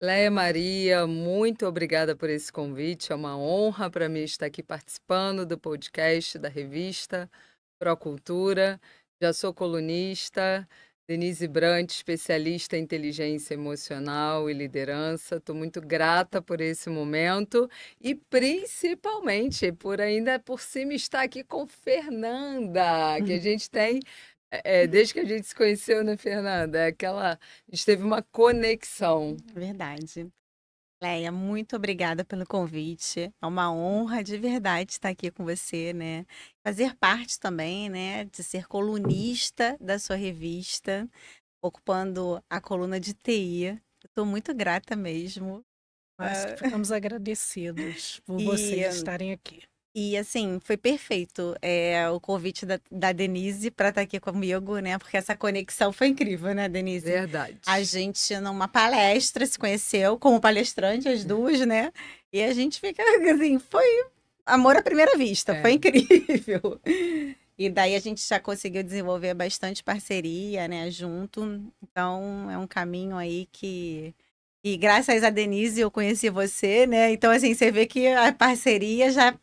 Léia Maria, muito obrigada por esse convite. É uma honra para mim estar aqui participando do podcast da revista Procultura. Já sou colunista, Denise Brant, especialista em inteligência emocional e liderança. Estou muito grata por esse momento e principalmente por ainda por cima estar aqui com Fernanda, que a gente tem desde que a gente se conheceu, né, Fernanda? A gente teve uma conexão. Verdade. Leia, muito obrigada pelo convite. É uma honra de verdade estar aqui com você, né? Fazer parte também, né, de ser colunista da sua revista, ocupando a coluna de TI. Estou muito grata mesmo. Nós que Ah, ficamos agradecidos por vocês E, estarem aqui. e assim, foi perfeito o convite da Denise para estar aqui comigo, né? Porque essa conexão foi incrível, né, Denise? A Verdade. gente, numa palestra, se conheceu como palestrante, as duas, né? E a gente fica assim, foi amor à primeira vista, foi É. incrível. E daí a gente já conseguiu desenvolver bastante parceria, né, junto. Então, é um caminho aí que. E graças a Denise eu conheci você, né? Então, assim, você vê que a parceria já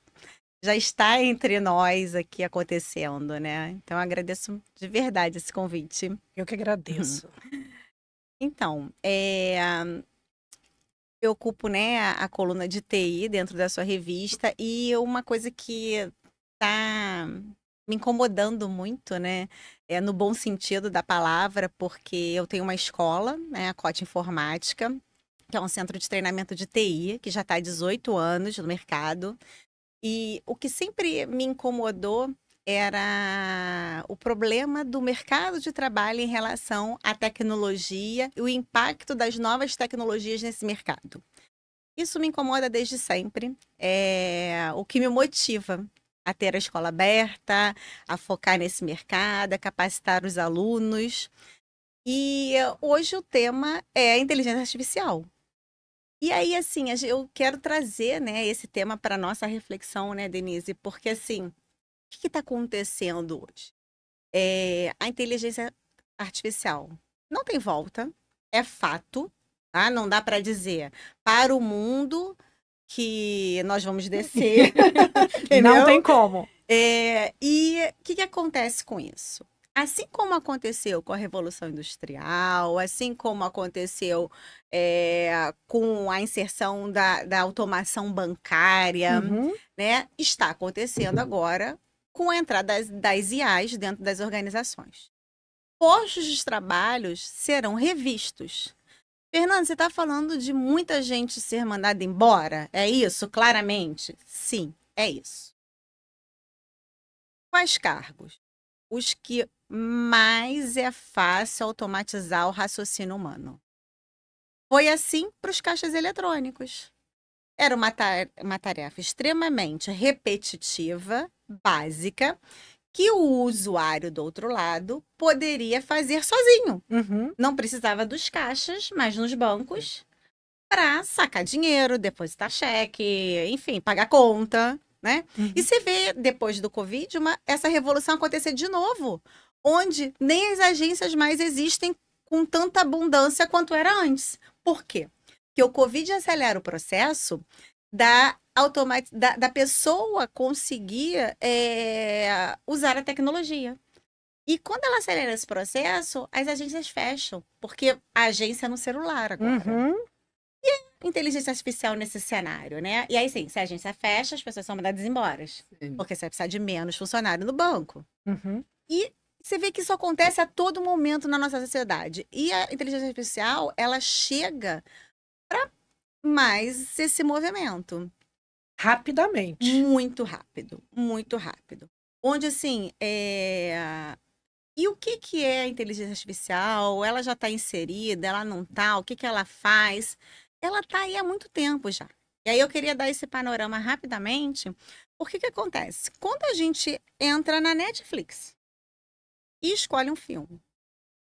está entre nós aqui acontecendo, né? Então, eu agradeço de verdade esse convite. Eu que agradeço. Então, eu ocupo, né, a coluna de TI dentro da sua revista e uma coisa que tá me incomodando muito, né, é no bom sentido da palavra, porque eu tenho uma escola, né, a Cote Informática, que é um centro de treinamento de TI, que já está há 18 anos no mercado. E o que sempre me incomodou era o problema do mercado de trabalho em relação à tecnologia e o impacto das novas tecnologias nesse mercado. Isso me incomoda desde sempre. É o que me motiva a ter a escola aberta, a focar nesse mercado, a capacitar os alunos. E hoje o tema é a inteligência artificial. E aí, assim, eu quero trazer, né, esse tema para nossa reflexão, né, Denise? Porque, assim, o que está acontecendo hoje? A inteligência artificial não tem volta, é fato, tá? Não dá para dizer para o mundo que nós vamos descer, Não tem entendeu? como. E o que acontece com isso? Assim como aconteceu com a Revolução Industrial, assim como aconteceu com a inserção da automação bancária, Uhum. né? Está acontecendo agora com a entrada das IAs dentro das organizações. Postos de trabalhos serão revistos. Fernando, você está falando de muita gente ser mandada embora? É isso, claramente? Sim, é isso. Quais cargos? Os que mais é fácil automatizar o raciocínio humano. Foi assim para os caixas eletrônicos. Era uma tarefa extremamente repetitiva, básica, que o usuário do outro lado poderia fazer sozinho. Uhum. Não precisava dos caixas, mas nos bancos, para sacar dinheiro, depositar cheque, enfim, pagar conta, né? E Uhum. você vê, depois do Covid, essa revolução acontecer de novo, onde nem as agências mais existem com tanta abundância quanto era antes. Por quê? Porque o Covid acelera o processo da pessoa conseguir usar a tecnologia. E quando ela acelera esse processo, as agências fecham, porque a agência é no celular agora. Uhum. Inteligência artificial nesse cenário, né? E aí, sim, se a agência fecha, as pessoas são mandadas embora. Sim. Porque você vai precisar de menos funcionário no banco. Uhum. E você vê que isso acontece a todo momento na nossa sociedade. E a inteligência artificial, ela chega mais esse movimento. Rapidamente. Muito rápido, muito rápido. Onde, assim, e o que que é a inteligência artificial? Ela já está inserida, ela não está? O que que ela faz? Ela está aí há muito tempo já. E aí eu queria dar esse panorama rapidamente, porque que acontece? Quando a gente entra na Netflix e escolhe um filme,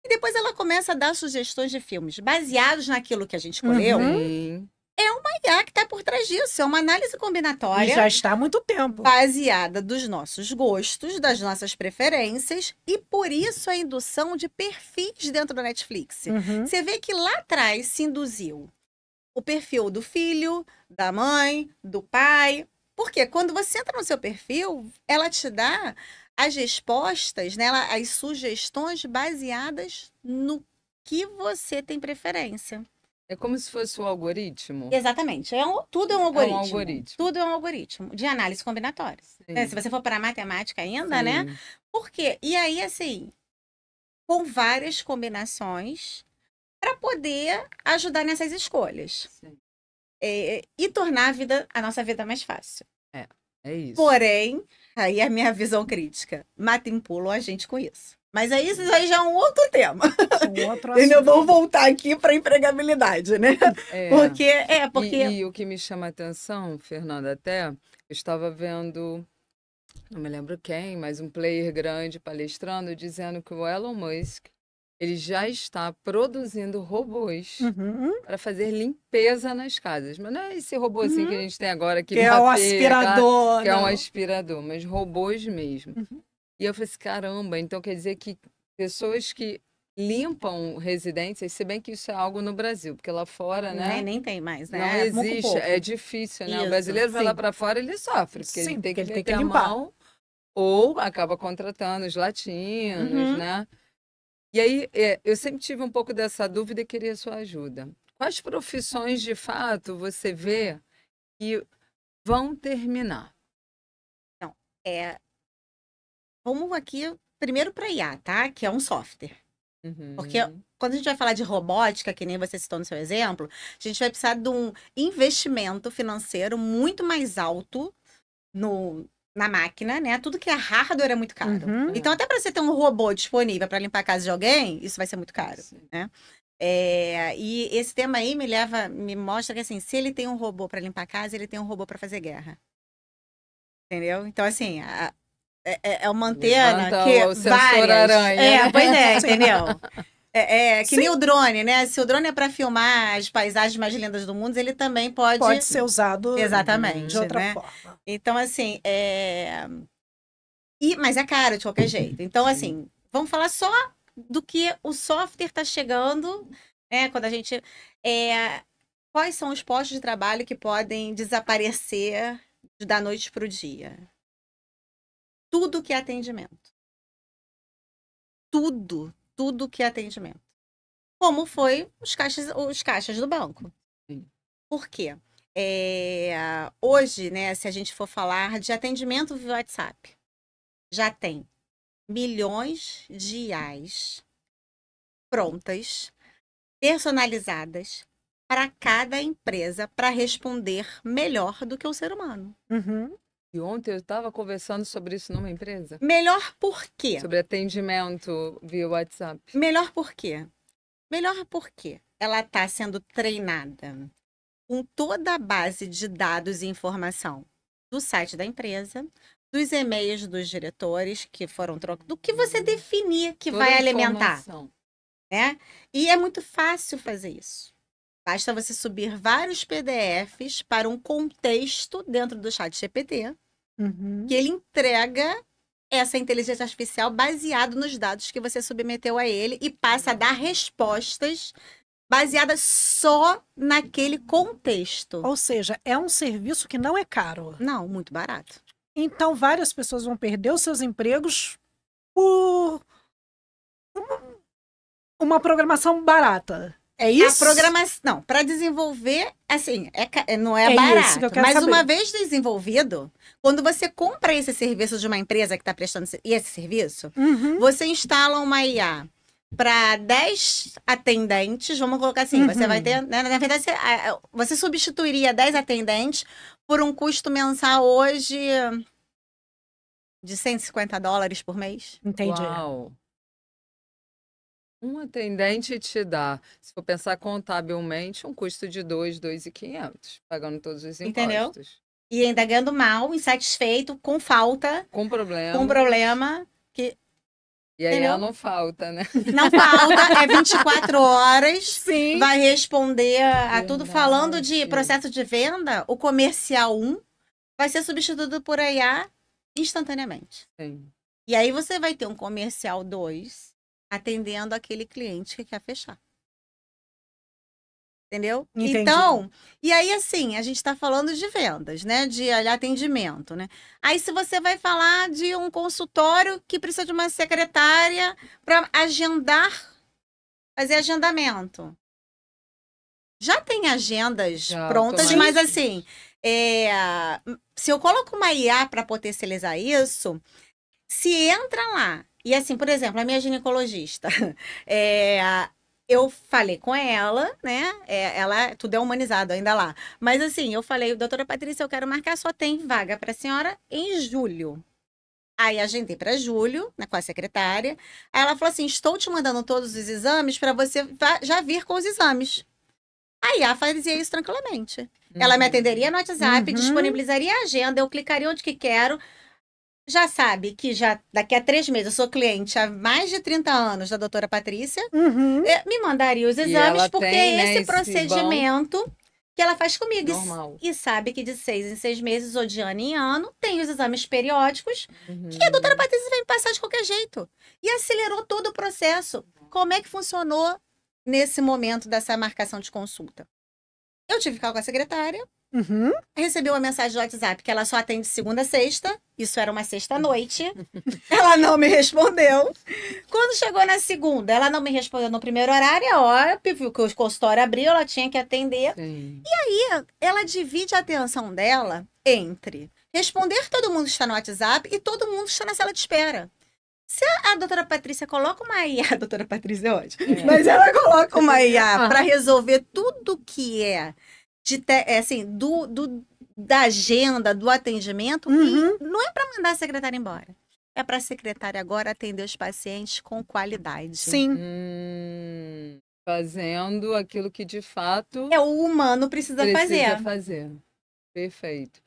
e depois ela começa a dar sugestões de filmes baseados naquilo que a gente escolheu, Uhum. Sim. é uma IA que está por trás disso, é uma análise E combinatória já está há muito tempo. baseada dos nossos gostos, das nossas preferências, e por isso a indução de perfis dentro da Netflix. Uhum. Você vê que lá atrás se induziu o perfil do filho, da mãe, do pai. Porque quando você entra no seu perfil, ela te dá as respostas, né, as sugestões baseadas no que você tem preferência. É como se fosse o algoritmo. Exatamente. Tudo é um É um algoritmo. algoritmo. Tudo é um algoritmo de análise combinatória. Né? Se você for para a matemática ainda, né? Sim. Por quê? E aí, assim, com várias combinações para poder ajudar nessas escolhas. Sim. E tornar a nossa vida mais fácil. É isso. Porém, aí é a minha visão crítica. Manipulam a gente com isso. Mas aí isso aí já é um outro tema. Um outro Entendeu? assunto. Vamos voltar aqui para empregabilidade, né? Porque E o que me chama a atenção, Fernanda, até, eu estava vendo, não me lembro quem, mas um player grande palestrando, dizendo que o Elon Musk, ele já está produzindo robôs Uhum. para fazer limpeza nas casas. Mas não é esse robôzinho que a gente tem agora aqui Que é na o P, aspirador. que é um não. aspirador, mas robôs mesmo. Uhum. E eu falei assim, caramba, então quer dizer que pessoas que limpam residências, se bem que isso é algo no Brasil, porque lá fora, né? nem tem mais, né? Não É pouco existe, pouco. é difícil, né? O Isso, brasileiro vai lá sim. para fora, ele sofre, porque Sim, ele tem porque que ele tem que meter a limpar. mão ou acaba contratando os latinos, Uhum. né? E aí, eu sempre tive um pouco dessa dúvida e queria a sua ajuda. Quais profissões, de fato, você vê que vão terminar? É, vamos aqui primeiro para IA, tá? Que é um software. Porque Uhum. quando a gente vai falar de robótica, que nem você citou no seu exemplo, a gente vai precisar de um investimento financeiro muito mais alto na máquina, né? Tudo que é hardware é muito caro. Uhum. Então, até para você ter um robô disponível para limpar a casa de alguém, isso vai ser muito caro, Sim. né? E esse tema aí me mostra que, assim, se ele tem um robô para limpar a casa, ele tem um robô para fazer guerra. Entendeu? Então, assim, é uma antena Levanta que o sensor várias. aranha, né? Pois é, entendeu? Que Sim. nem o drone, né? Se o drone é para filmar as paisagens mais lindas do mundo, ele também pode. Pode ser usado Exatamente, de outra né? forma. Então, assim, mas é caro de qualquer jeito. Então, assim, vamos falar só do que o software está chegando, né? Quando a gente. Quais são os postos de trabalho que podem desaparecer da noite para o dia? Tudo que é atendimento. Tudo que é atendimento. Como foi os caixas do banco. Sim. Por quê? Hoje, né, se a gente for falar de atendimento via WhatsApp, já tem milhões de IAs prontas, personalizadas para cada empresa para responder melhor do que o ser humano. Uhum. E ontem eu estava conversando sobre isso numa empresa. Melhor por quê? Sobre atendimento via WhatsApp. Melhor por quê? Melhor porque ela está sendo treinada com toda a base de dados e informação do site da empresa, dos e-mails dos diretores que foram trocados, do que você definir que Toda vai a alimentar, informação. né? E é muito fácil fazer isso. Basta você subir vários PDFs para um contexto dentro do chat GPT, Uhum. que ele entrega essa inteligência artificial baseado nos dados que você submeteu a ele e passa a dar respostas baseadas só naquele contexto. Ou seja, é um serviço que não é caro. Não, muito barato. Então, várias pessoas vão perder os seus empregos por uma programação barata. É isso? A programação, não, para desenvolver, assim, não é É isso barato. que eu quero Mas saber. uma vez desenvolvido, quando você compra esse serviço de uma empresa que está prestando esse serviço, Uhum. você instala uma IA para 10 atendentes, vamos colocar assim, você vai ter, né, na verdade, você substituiria 10 atendentes por um custo mensal hoje de $150 por mês. Entendi. Uau! Um atendente te dá, se for pensar contabilmente, um custo de 2.500, pagando todos os Entendeu? impostos. E ainda ganhando mal, insatisfeito, com falta, Com problema. com problema, que E aí entendeu? ela não falta, né? não falta, é 24 horas, Sim. vai responder a tudo. Verdade. Falando de processo de venda, o comercial 1 vai ser substituído por IA instantaneamente. Sim. E aí você vai ter um comercial 2 atendendo aquele cliente que quer fechar. Entendeu? Entendi. Então, e aí assim, a gente está falando de vendas, né? De atendimento, né? Aí se você vai falar de um consultório que precisa de uma secretária para agendar, fazer agendamento. Já tem agendas Já, prontas, automático. mas assim, se eu coloco uma IA para potencializar isso, se entra lá, e assim, por exemplo, a minha ginecologista, eu falei com ela, né? Ela, tudo é humanizado ainda lá. Mas assim, eu falei, doutora Patrícia, eu quero marcar, só tem vaga para a senhora em julho. Aí agendei para julho, né, com a secretária. Aí ela falou assim: estou te mandando todos os exames para você já vir com os exames. Aí a fazia isso tranquilamente. Ela me atenderia no WhatsApp, Uhum. disponibilizaria a agenda, eu clicaria onde que quero. Já sabe que já daqui a 3 meses eu sou cliente há mais de 30 anos da doutora Patrícia. Uhum. Me mandaria os E exames, ela porque tem, é né, esse esse procedimento que ela faz comigo. Normal. E sabe que de 6 em 6 meses, ou de ano em ano, tem os exames periódicos Uhum. que a doutora Patrícia vai me passar de qualquer jeito. E acelerou todo o processo. Como é que funcionou nesse momento dessa marcação de consulta? Eu tive que falar com a secretária, Uhum. recebi uma mensagem do WhatsApp que ela só atende segunda a sexta. Isso era uma sexta-noite. Ela não me respondeu. Quando chegou na segunda, ela não me respondeu no primeiro horário. É óbvio que o consultório abriu, ela tinha que atender. Sim. E ela divide a atenção dela entre responder que todo mundo está no WhatsApp e todo mundo está na sala de espera. Se a doutora Patrícia coloca uma IA, a doutora Patrícia é ótima, mas ela coloca uma IA para resolver tudo que é assim, da agenda, do atendimento, Uhum. e não é para mandar a secretária embora. É para a secretária agora atender os pacientes com qualidade. Sim. Fazendo aquilo que de fato É o humano precisa fazer. Perfeito.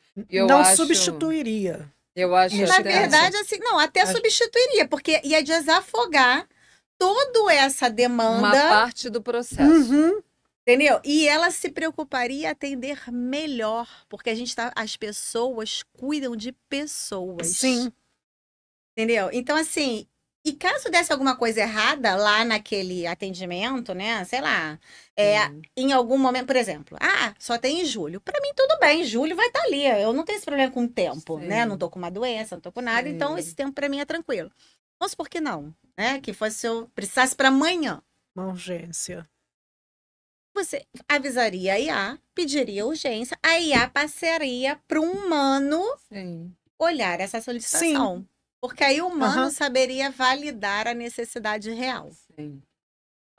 Não substituiria. Eu acho Nesse Na caso. verdade, assim, não, até substituiria, porque ia desafogar toda essa uma demanda, parte do processo. Uhum. entendeu? E ela se preocuparia em atender melhor, porque as pessoas cuidam de pessoas. Sim. Entendeu? Então, assim, e caso desse alguma coisa errada lá naquele atendimento, né? Sei lá, em algum momento, por exemplo, só tem em julho. Para mim, tudo bem, julho vai estar ali. Eu não tenho esse problema com o tempo, Sim. né? Não tô com uma doença, não tô com nada, então Sim. esse tempo para mim é tranquilo. Vamos supor que não, né? Que fosse se eu precisasse para amanhã. Uma urgência. Você avisaria a IA, pediria urgência, a IA passaria para um humano Sim. olhar essa solicitação. Porque aí o humano Aham. saberia validar a necessidade real. Sim.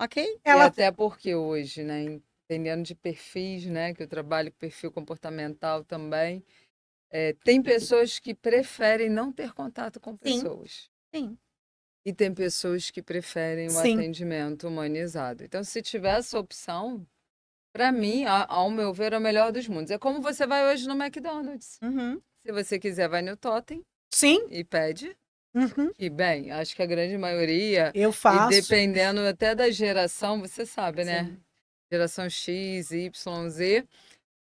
Ok? E até porque hoje, né, entendendo de perfis, né, que eu trabalho com perfil comportamental também, tem pessoas que preferem não ter contato com pessoas. Sim. E tem pessoas que preferem o Sim. atendimento humanizado. Então, se tiver essa opção, para mim, ao meu ver, é o melhor dos mundos. É como você vai hoje no McDonald's. Uhum. Se você quiser, vai no Totem Sim. e pede. Uhum. E, bem, acho que a grande maioria, Eu e faço. dependendo até da geração, você sabe, né? Sim. Geração X, Y, Z,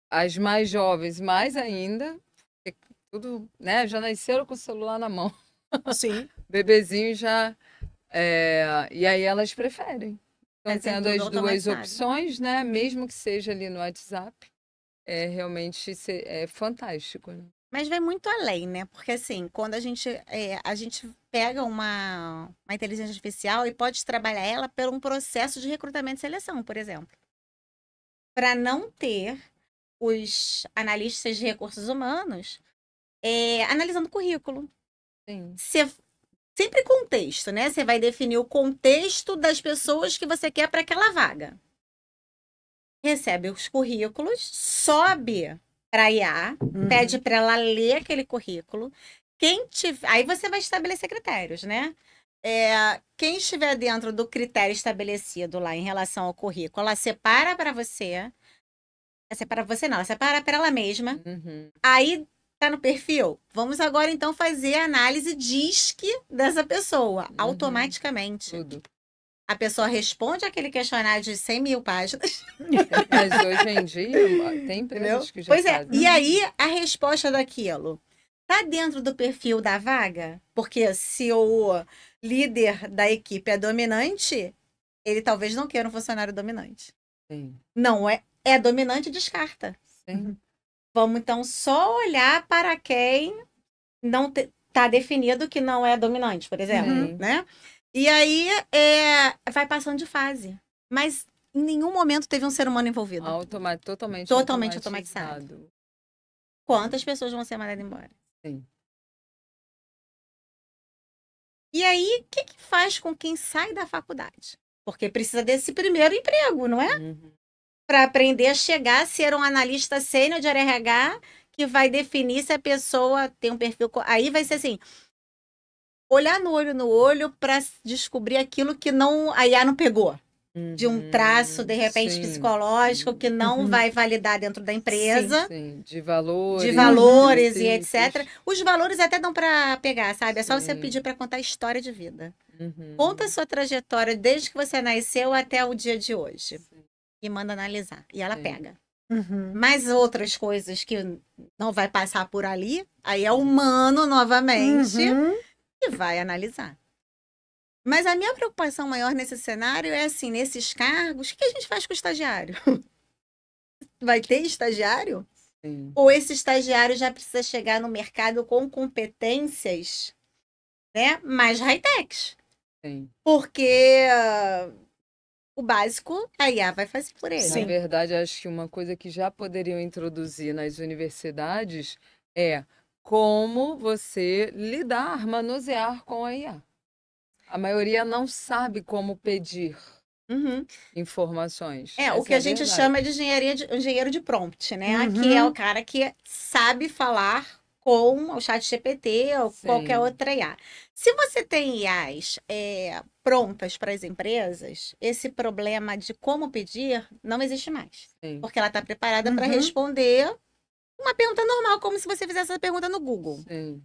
as mais jovens, mais ainda, porque tudo, né? Já nasceram com o celular na mão. Sim. Bebezinho já. E aí elas preferem. Então, Fazer tendo tudo as duas automatizado. opções, né? Mesmo que seja ali no WhatsApp, realmente é fantástico, né? Mas vai muito além, né? Porque assim, quando a gente pega uma inteligência artificial e pode trabalhar ela por um processo de recrutamento e seleção, por exemplo. Para não ter os analistas de recursos humanos analisando o currículo. Sim. Sempre contexto, né? Você vai definir o contexto das pessoas que você quer para aquela vaga. Recebe os currículos, sobe para a IA, pede para ela ler aquele currículo. Aí você vai estabelecer critérios, né? Quem estiver dentro do critério estabelecido lá em relação ao currículo, ela separa para você. Ela separa você não, ela separa para ela mesma. Uhum. Aí tá no perfil. Vamos agora então fazer a análise DISC dessa pessoa, automaticamente. Tudo. A pessoa responde aquele questionário de 100 mil páginas. Mas hoje em dia tem empresas que já Pois é, fazem. e aí a resposta daquilo tá dentro do perfil da vaga? Porque se o líder da equipe é dominante, ele talvez não queira um funcionário dominante. Sim. Não é, é dominante, descarta. Sim. Vamos então só olhar para quem não tá definido que não é dominante, por exemplo, Sim. né? E aí vai passando de fase. Mas em nenhum momento teve um ser humano envolvido. Totalmente Totalmente automatizado. Quantas pessoas vão ser mandadas embora? Sim. E aí, o que faz com quem sai da faculdade? Porque precisa desse primeiro emprego, não é? Uhum. Para aprender a chegar a ser um analista sênior de RH que vai definir se a pessoa tem um perfil. Aí vai ser assim: olhar no olho para descobrir aquilo que não a IA não pegou. De um traço, de repente, Sim. psicológico que não vai validar dentro da empresa. Sim. De valores. De valores e princípios. etc. Os valores até dão para pegar, sabe? É só você Sim. pedir para contar a história de vida. Uhum. Conta a sua trajetória desde que você nasceu até o dia de hoje. Sim. E manda analisar. E ela Sim. pega. Uhum. Mas outras coisas que não vai passar por ali, aí é humano novamente Uhum. e vai analisar. Mas a minha preocupação maior nesse cenário é assim, nesses cargos, o que a gente faz com o estagiário? Vai ter estagiário? Sim. Ou esse estagiário já precisa chegar no mercado com competências, né, mais high-techs? Sim. Porque o básico a IA vai fazer por ele. Na verdade, acho que uma coisa que já poderiam introduzir nas universidades é como você lidar, manusear com a IA. A maioria não sabe como pedir Uhum. informações. O que a gente verdade. chama de engenheiro de prompt, né? Uhum. Que é o cara que sabe falar com o chat GPT ou Sim. qualquer outra IA. Se você tem IAs prontas para as empresas, esse problema de como pedir não existe mais. Sim. Porque ela está preparada para Uhum. responder uma pergunta normal, como se você fizesse essa pergunta no Google. Sim.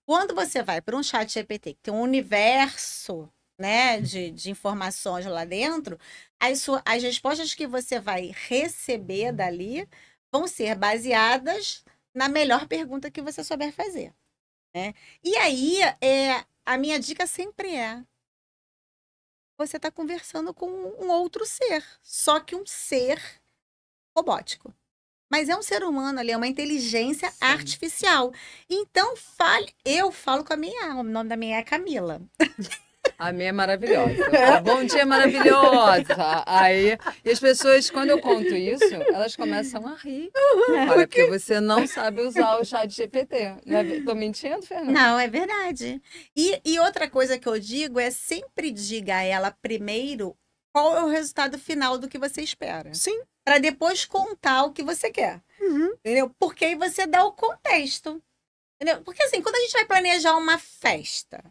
Quando você vai para um chat GPT, que tem um universo, né, de informações lá dentro, as respostas que você vai receber dali vão ser baseadas na melhor pergunta que você souber fazer, né? E aí, a minha dica sempre você está conversando com um outro ser, só que um ser robótico. Mas é um ser humano ali, é uma inteligência Sim. artificial. Então, eu falo com a minha, o nome da minha é Camila. A minha é maravilhosa. Eu falo, bom dia, maravilhosa. Aí, e as pessoas, quando eu conto isso, elas começam a rir. Olha, porque você não sabe usar o chat GPT. Tô mentindo, Fernanda? Não, é verdade. E outra coisa que eu digo é sempre diga a ela primeiro qual é o resultado final do que você espera. Sim. Para depois contar o que você quer. Uhum. Entendeu? Porque aí você dá o contexto. Entendeu? Porque assim, quando a gente vai planejar uma festa,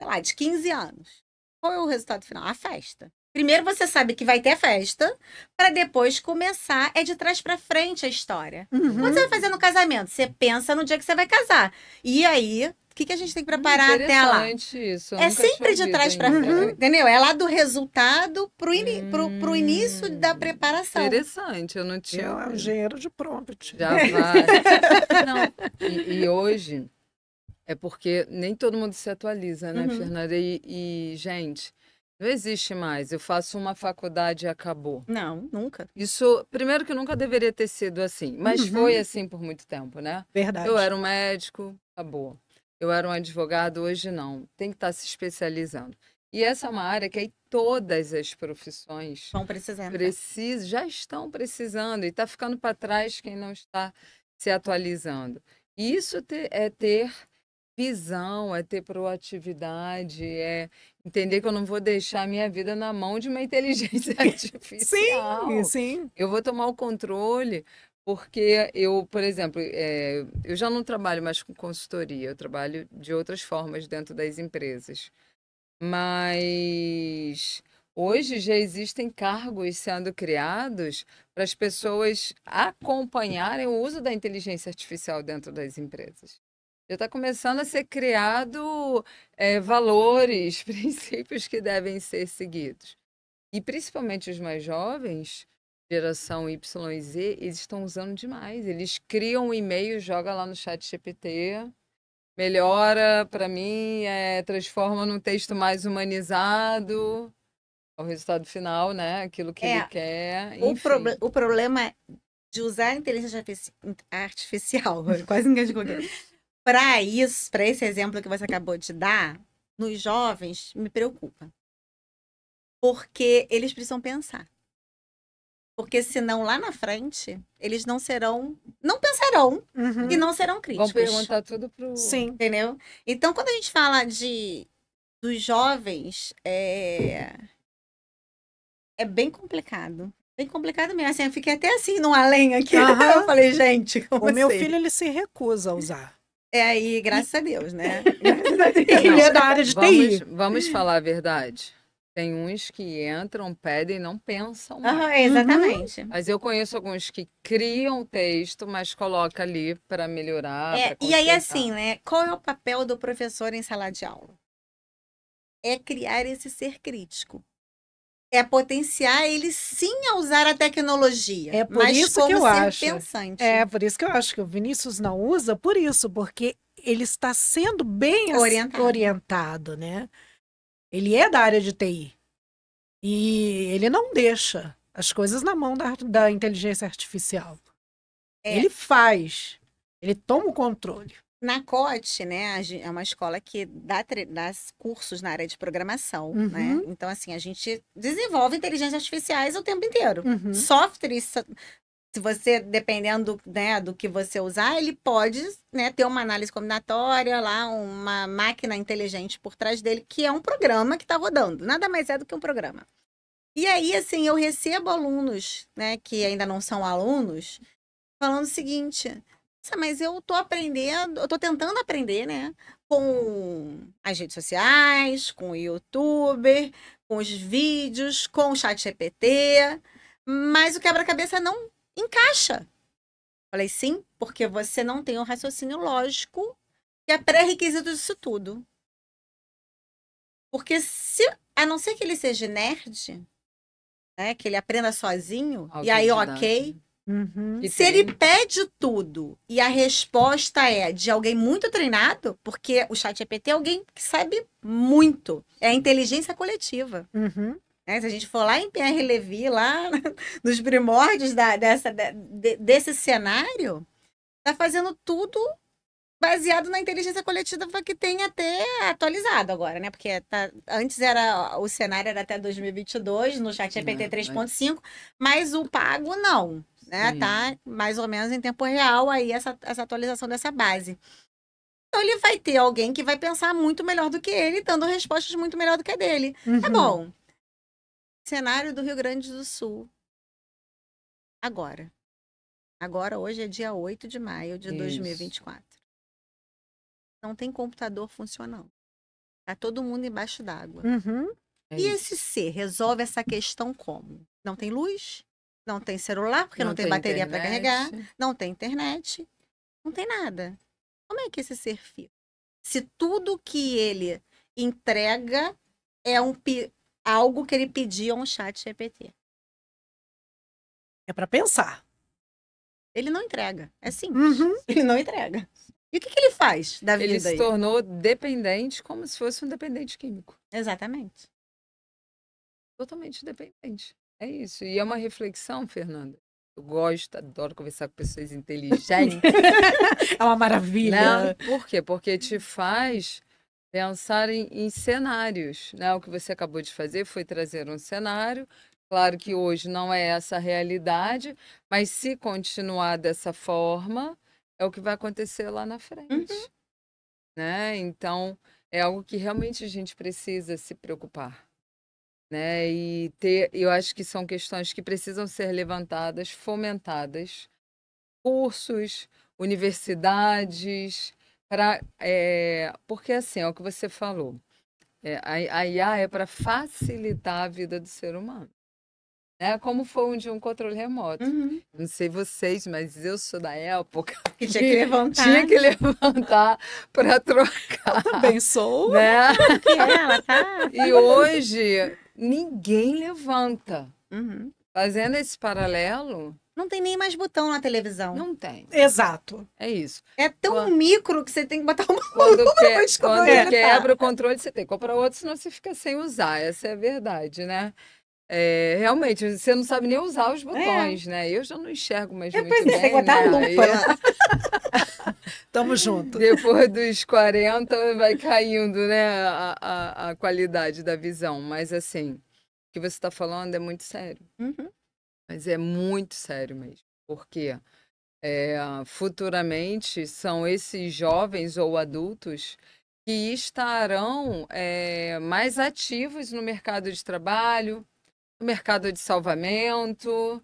sei lá, de 15 anos, qual é o resultado final? A festa. Primeiro você sabe que vai ter festa, para depois começar, de trás para frente a história. Uhum. Quando você vai fazer no casamento, você pensa no dia que você vai casar. E aí, o que a gente tem que preparar até lá? Interessante isso. Eu É nunca tinha sempre de ouvido trás para ainda. frente, entendeu? É lá do resultado pro início da preparação. Interessante, eu não tinha É um ouvido. engenheiro de prompt. Já vai. Não, e hoje é porque nem todo mundo se atualiza, né, Uhum. Fernanda? Gente, não existe mais. Eu faço uma faculdade e acabou. Não, nunca. Isso, primeiro que nunca deveria ter sido assim, mas Uhum. foi assim por muito tempo, né? Verdade. Eu era um médico, acabou. Eu era um advogado, hoje não. Tem que estar se especializando. E essa é uma área que aí todas as profissões Vão precisando. já estão precisando e está ficando para trás quem não está se atualizando. E isso é ter visão, é ter proatividade, é entender que eu não vou deixar a minha vida na mão de uma inteligência artificial. Sim, sim. Eu vou tomar o controle, porque eu, por exemplo, eu já não trabalho mais com consultoria, eu trabalho de outras formas dentro das empresas. Mas hoje já existem cargos sendo criados para as pessoas acompanharem o uso da inteligência artificial dentro das empresas. Já está começando a ser criado valores, princípios que devem ser seguidos. E principalmente os mais jovens, geração Y e Z, eles estão usando demais. Eles criam um e-mail, joga lá no chat GPT, melhora para mim, transforma num texto mais humanizado. ao resultado final, né? Aquilo que ele É, quer, o, enfim. o problema de usar a inteligência artificial, eu quase engasguei, para isso, para esse exemplo que você acabou de dar, nos jovens, me preocupa. Porque eles precisam pensar. Porque senão, lá na frente, eles não pensarão e não serão Vão críticos. perguntar tudo pro... Sim. Entendeu? Então, quando a gente fala dos jovens, é bem complicado. Bem complicado mesmo. Assim, eu fiquei até assim, num além aqui. Aham. Eu falei, gente, como O meu assim? filho, ele se recusa a usar. É aí, graças a Deus, né? Ele é da área de TI. Vamos falar a verdade. Tem uns que entram, pedem e não pensam mais. Aham, exatamente. Mas eu conheço alguns que criam texto, mas coloca ali para melhorar, para E aí, consertar. assim, né? Qual é o papel do professor em sala de aula? É criar esse ser crítico. É potenciar ele sim a usar a tecnologia. É por mas isso como que eu ser acho. pensante. É por isso que eu acho que o Vinícius não usa, por isso, porque ele está sendo bem orientado, né? Ele é da área de TI. E ele não deixa as coisas na mão da inteligência artificial. Ele faz. Ele toma o controle. Na COT, né, é uma escola que dá cursos na área de programação, né? Então, assim, a gente desenvolve inteligências artificiais o tempo inteiro. Softwares, se você, dependendo, né, do que você usar, ele pode, né, ter uma análise combinatória lá, uma máquina inteligente por trás dele, que é um programa que está rodando. Nada mais é do que um programa. E aí, assim, eu recebo alunos, né, que ainda não são alunos, falando o seguinte: mas eu tô aprendendo, eu tô tentando aprender, né? Com as redes sociais, com o YouTube, com os vídeos, com o ChatGPT, mas o quebra-cabeça não encaixa. Falei, sim, porque você não tem um raciocínio lógico que é pré-requisito disso tudo. Porque a não ser que ele seja nerd, né? Que ele aprenda sozinho, e aí ok. Se ele pede tudo e a resposta é de alguém muito treinado, porque o ChatGPT é alguém que sabe muito, é a inteligência coletiva. Né? Se a gente for lá em Pierre Levy, lá nos primórdios desse cenário, tá fazendo tudo baseado na inteligência coletiva que tem até atualizado agora, né? Porque antes o cenário era até 2022, no ChatGPT 3.5, mas o pago não. Né? Tá mais ou menos em tempo real aí essa atualização dessa base. Então ele vai ter alguém que vai pensar muito melhor do que ele, dando respostas muito melhor do que a dele. Tá bom. Cenário do Rio Grande do Sul. Agora, hoje é dia 8 de maio de 2024. Não tem computador funcionando. Tá todo mundo embaixo d'água. E esse ser resolve essa questão como? Não tem luz? Não tem celular, porque não tem bateria para carregar. Não tem internet. Não tem nada. Como é que esse ser fica? Se tudo que ele entrega é algo que ele pediu a um chat GPT. É para pensar. Ele não entrega. É simples. Ele não entrega. E o que ele faz da vida? Ele se tornou dependente como se fosse um dependente químico. Exatamente. Totalmente dependente. É isso. E é uma reflexão, Fernanda. Eu gosto, adoro conversar com pessoas inteligentes. É uma maravilha. Né? Por quê? Porque te faz pensar em cenários. Né? O que você acabou de fazer foi trazer um cenário. Claro que hoje não é essa a realidade, mas se continuar dessa forma, é o que vai acontecer lá na frente. Né? Então, é algo que realmente a gente precisa se preocupar. Né? E eu acho que são questões que precisam ser levantadas, fomentadas, cursos, universidades, porque assim, é o que você falou, a IA é para facilitar a vida do ser humano. Né? Como foi um controle remoto. Não sei vocês, mas eu sou da época que tinha que levantar. Tinha que levantar para trocar. Eu também sou. Né? Que ela tá. E hoje ninguém levanta. fazendo esse paralelo, Não tem nem mais botão na televisão. não tem. Exato. É isso. É tão micro que você tem que botar uma Quando ele quebra o controle, você tem que comprar outro, senão você fica sem usar. Essa é a verdade, né? Realmente, você não sabe nem usar os botões, né? Eu já não enxergo mais muito Pois bem, é, tem que botar a né? lupa Aí, lá. Tamo junto. depois dos 40 vai caindo, né, a qualidade da visão. Mas assim, o que você está falando é muito sério. Uhum. Mas é muito sério mesmo. Porque futuramente são esses jovens ou adultos que estarão mais ativos no mercado de trabalho, no mercado de salvamento,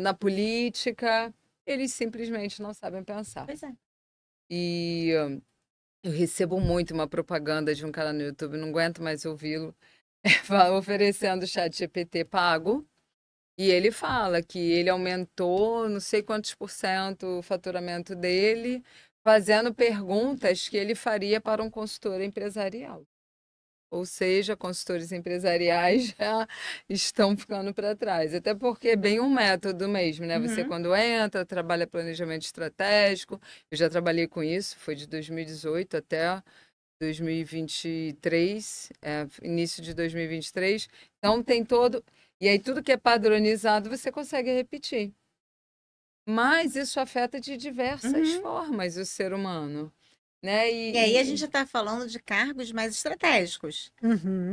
na política. Eles simplesmente não sabem pensar. Pois é. E eu recebo muito uma propaganda de um cara no YouTube, não aguento mais ouvi-lo, oferecendo chat GPT pago. E ele fala que ele aumentou não sei quantos % o faturamento dele, fazendo perguntas que ele faria para um consultor empresarial. Ou seja, consultores empresariais já estão ficando para trás. Até porque é bem um método mesmo, né? Você, quando entra, trabalha planejamento estratégico. Eu já trabalhei com isso, foi de 2018 até 2023, início de 2023. Então, tem todo... E aí, tudo que é padronizado, você consegue repetir. Mas isso afeta de diversas formas o ser humano. Né? E aí a gente já está falando de cargos mais estratégicos,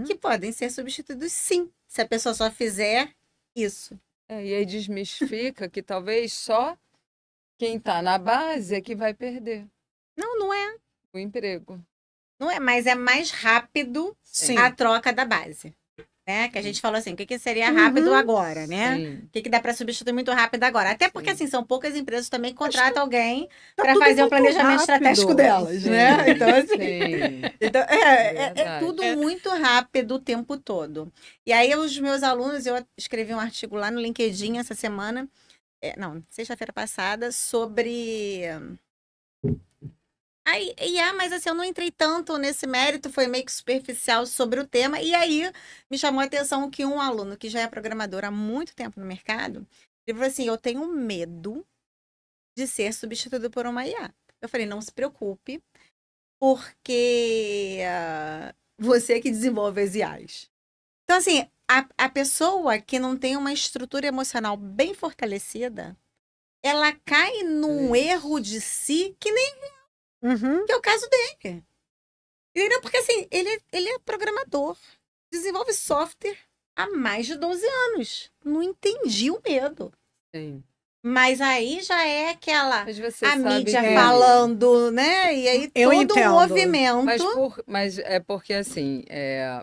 que podem ser substituídos, sim, se a pessoa só fizer isso. E aí desmistifica que talvez só quem está na base é que vai perder. Não é. O emprego. Não é, mas é mais rápido a troca da base. Né? Que a gente falou assim, o que seria rápido agora, né? O que dá para substituir muito rápido agora? Até porque, assim, são poucas empresas que também contratam alguém para fazer o planejamento estratégico delas, né? Então, assim, então, é tudo muito rápido o tempo todo. E aí, os meus alunos, eu escrevi um artigo lá no LinkedIn essa semana, sexta-feira passada, sobre... mas assim, eu não entrei tanto nesse mérito, foi meio que superficial sobre o tema. E aí, me chamou a atenção que um aluno que já é programador há muito tempo no mercado, ele falou assim, eu tenho medo de ser substituído por uma IA. Eu falei, não se preocupe, porque você que desenvolve as IAs. Então, assim, a pessoa que não tem uma estrutura emocional bem fortalecida, ela cai num erro de si que nem... que é o caso dele. Entendeu? Porque assim, ele é programador, desenvolve software há mais de 12 anos. Não entendi o medo. Sim. Mas aí já é aquela a mídia que... falando, né? E aí todo um movimento. Mas é porque assim,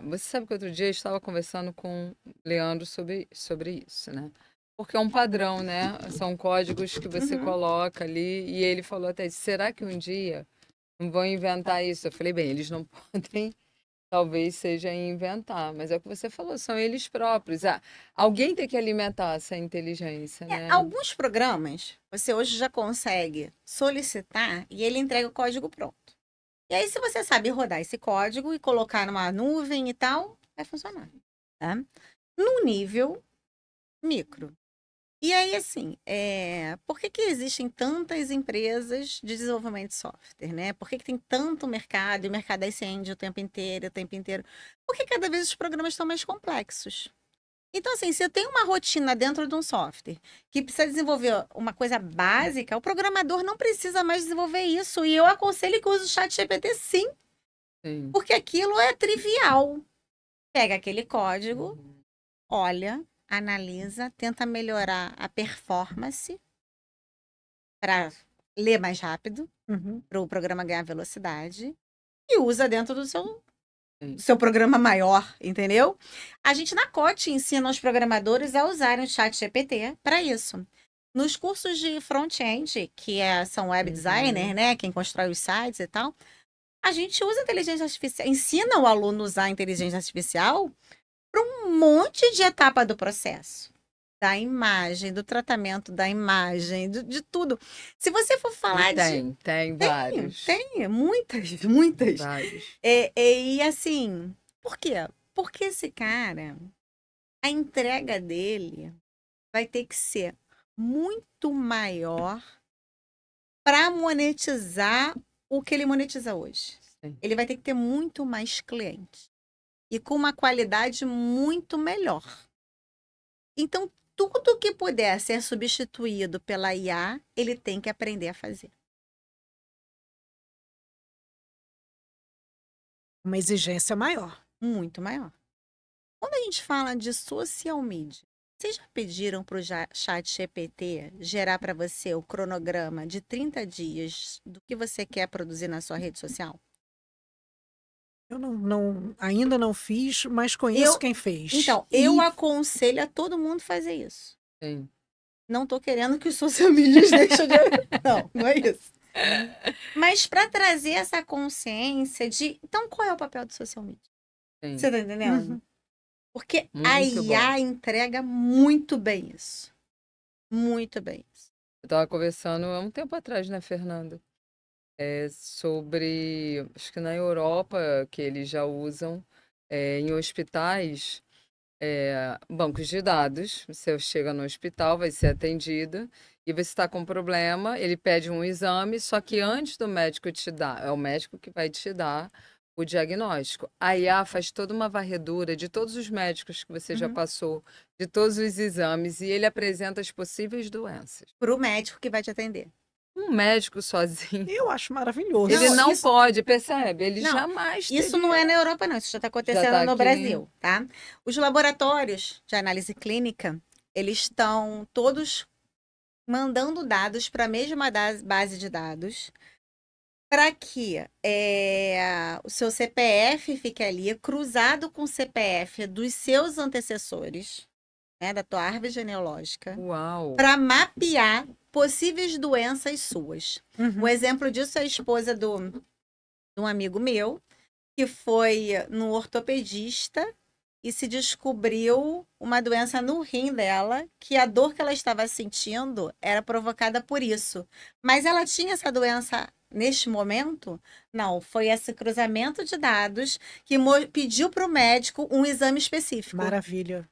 você sabe que outro dia eu estava conversando com o Leandro sobre isso, né? Porque é um padrão, né? São códigos que você coloca ali. E ele falou até, será que um dia não vão inventar isso? Eu falei, bem, eles não podem, talvez seja inventar. Mas é o que você falou, são eles próprios. Alguém tem que alimentar essa inteligência, né? Alguns programas, você hoje já consegue solicitar e ele entrega o código pronto. E aí, se você sabe rodar esse código e colocar numa nuvem e tal, vai funcionar. Tá? No nível micro. E aí, assim, por que existem tantas empresas de desenvolvimento de software, né? Por que tem tanto mercado e o mercado ascende o tempo inteiro? Porque cada vez os programas estão mais complexos. Então, assim, se eu tenho uma rotina dentro de um software que precisa desenvolver uma coisa básica, o programador não precisa mais desenvolver isso. E eu aconselho que use o ChatGPT sim. Porque aquilo é trivial. Pega aquele código, olha... analisa, tenta melhorar a performance para ler mais rápido, para o programa ganhar velocidade, e usa dentro do seu programa maior, entendeu? A gente na COT ensina os programadores a usarem o ChatGPT para isso. Nos cursos de front-end, que são web designer, né? Quem constrói os sites e tal, a gente usa inteligência artificial, ensina o aluno a usar a inteligência artificial para um monte de etapa do processo. Da imagem, do tratamento da imagem, de tudo. Se você for falar Tem vários. Tem, muitas. Vários. E assim, por quê? Porque esse cara, a entrega dele vai ter que ser muito maior para monetizar o que ele monetiza hoje. Sim. Ele vai ter que ter muito mais clientes e com uma qualidade muito melhor. Então, tudo que puder ser substituído pela IA, ele tem que aprender a fazer. Uma exigência maior. Muito maior. Quando a gente fala de social media, vocês já pediram para o chat GPT gerar para você o cronograma de 30 dias do que você quer produzir na sua rede social? Eu ainda não fiz, mas conheço quem fez. Então, eu aconselho a todo mundo fazer isso. Sim. Não estou querendo que os social medias deixem de... Não é isso. Mas para trazer essa consciência de... Então, qual é o papel do social media? Sim. Você tá entendendo? Uhum. Porque Muito a IA bom. entrega muito bem isso. Muito bem isso. Eu estava conversando há um tempo atrás, né, Fernanda? Sobre, acho que na Europa, que eles já usam em hospitais, bancos de dados. Você chega no hospital, vai ser atendida, e você está com um problema, ele pede um exame, só que antes do médico te dar, é o médico que vai te dar o diagnóstico. A IA faz toda uma varredura de todos os médicos que você já passou, de todos os exames, e ele apresenta as possíveis doenças. Para o médico que vai te atender. Um médico sozinho, Eu acho maravilhoso. ele não isso- pode, percebe? Ele Não, jamais Isso teria. não é na Europa, não. Isso já está acontecendo tá no aqui. Brasil, tá? Os laboratórios de análise clínica, eles estão todos mandando dados para a mesma base de dados para que o seu CPF fique ali cruzado com o CPF dos seus antecessores, né, da tua árvore genealógica, Uau! para mapear possíveis doenças suas. Uhum. Um exemplo disso é a esposa de um amigo meu, que foi no ortopedista e se descobriu uma doença no rim dela, que a dor que ela estava sentindo era provocada por isso. Mas ela tinha essa doença neste momento? Não, foi esse cruzamento de dados que pediu para o médico um exame específico. Maravilha.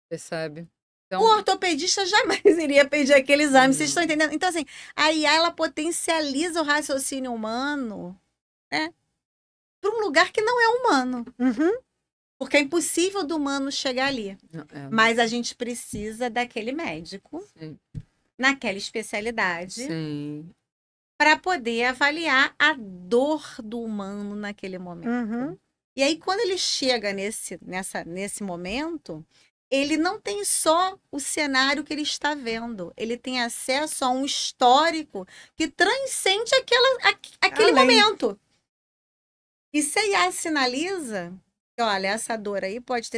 Percebe? O Então, ortopedista jamais iria pedir aquele exame, vocês estão Não. entendendo? Então, assim, a IA, ela potencializa o raciocínio humano, né, para um lugar que não é humano. Uhum. Porque é impossível do humano chegar ali. Mas a gente precisa daquele médico, Sim. naquela especialidade, Sim. para poder avaliar a dor do humano naquele momento. Uhum. E aí, quando ele chega nesse momento, ele não tem só o cenário que ele está vendo, ele tem acesso a um histórico que transcende aquele Além. momento. E se a IA sinaliza, que, olha, essa dor aí pode